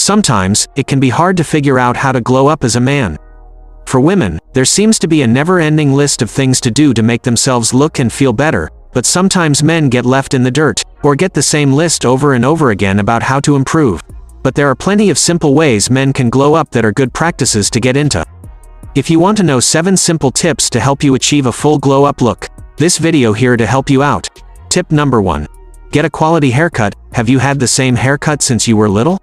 Sometimes, it can be hard to figure out how to glow up as a man. For women, there seems to be a never-ending list of things to do to make themselves look and feel better, but sometimes men get left in the dirt, or get the same list over and over again about how to improve. But there are plenty of simple ways men can glow up that are good practices to get into. If you want to know 7 simple tips to help you achieve a full glow-up look, this video here to help you out. Tip number 1. Get a quality haircut. Have you had the same haircut since you were little?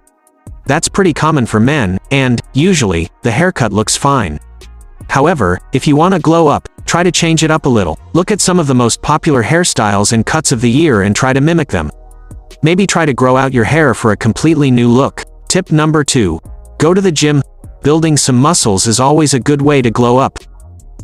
That's pretty common for men, and, usually, the haircut looks fine. However, if you want to glow up, try to change it up a little. Look at some of the most popular hairstyles and cuts of the year and try to mimic them. Maybe try to grow out your hair for a completely new look. Tip number 2. Go to the gym. Building some muscles is always a good way to glow up.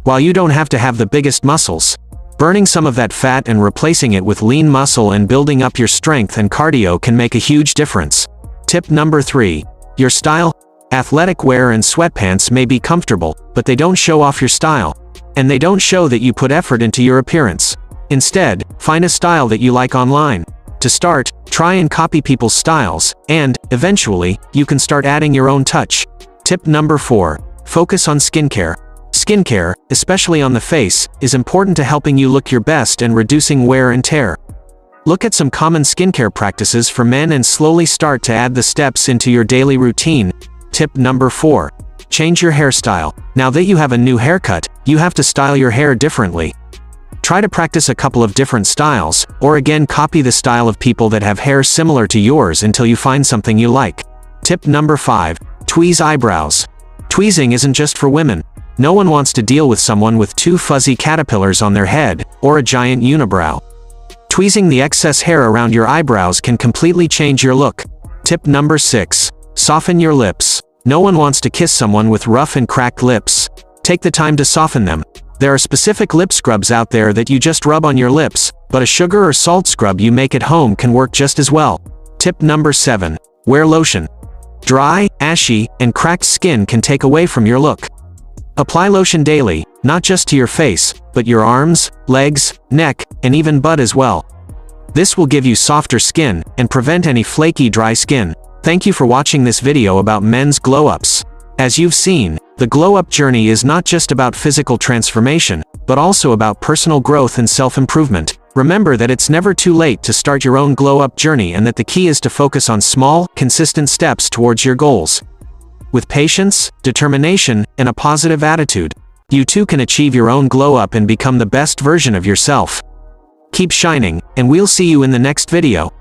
While you don't have to have the biggest muscles, burning some of that fat and replacing it with lean muscle and building up your strength and cardio can make a huge difference. Tip number 3. Your style. Athletic wear and sweatpants may be comfortable, but they don't show off your style. And they don't show that you put effort into your appearance. Instead, find a style that you like online. To start, try and copy people's styles, and, eventually, you can start adding your own touch. Tip number 4. Focus on skincare. Skincare, especially on the face, is important to helping you look your best and reducing wear and tear. Look at some common skincare practices for men and slowly start to add the steps into your daily routine. Tip number 4. Change your hairstyle. Now that you have a new haircut, you have to style your hair differently. Try to practice a couple of different styles, or again copy the style of people that have hair similar to yours until you find something you like. Tip number 5. Tweeze eyebrows. Tweezing isn't just for women. No one wants to deal with someone with 2 fuzzy caterpillars on their head, or a giant unibrow. Tweezing the excess hair around your eyebrows can completely change your look. Tip number 6. Soften your lips. No one wants to kiss someone with rough and cracked lips. Take the time to soften them. There are specific lip scrubs out there that you just rub on your lips, but a sugar or salt scrub you make at home can work just as well. Tip number 7. Wear lotion. Dry, ashy, and cracked skin can take away from your look. Apply lotion daily, not just to your face, but your arms, legs, neck, and even butt as well. This will give you softer skin, and prevent any flaky dry skin. Thank you for watching this video about men's glow-ups. As you've seen, the glow-up journey is not just about physical transformation, but also about personal growth and self-improvement. Remember that it's never too late to start your own glow-up journey and that the key is to focus on small, consistent steps towards your goals. With patience, determination, and a positive attitude, you too can achieve your own glow-up and become the best version of yourself. Keep shining, and we'll see you in the next video.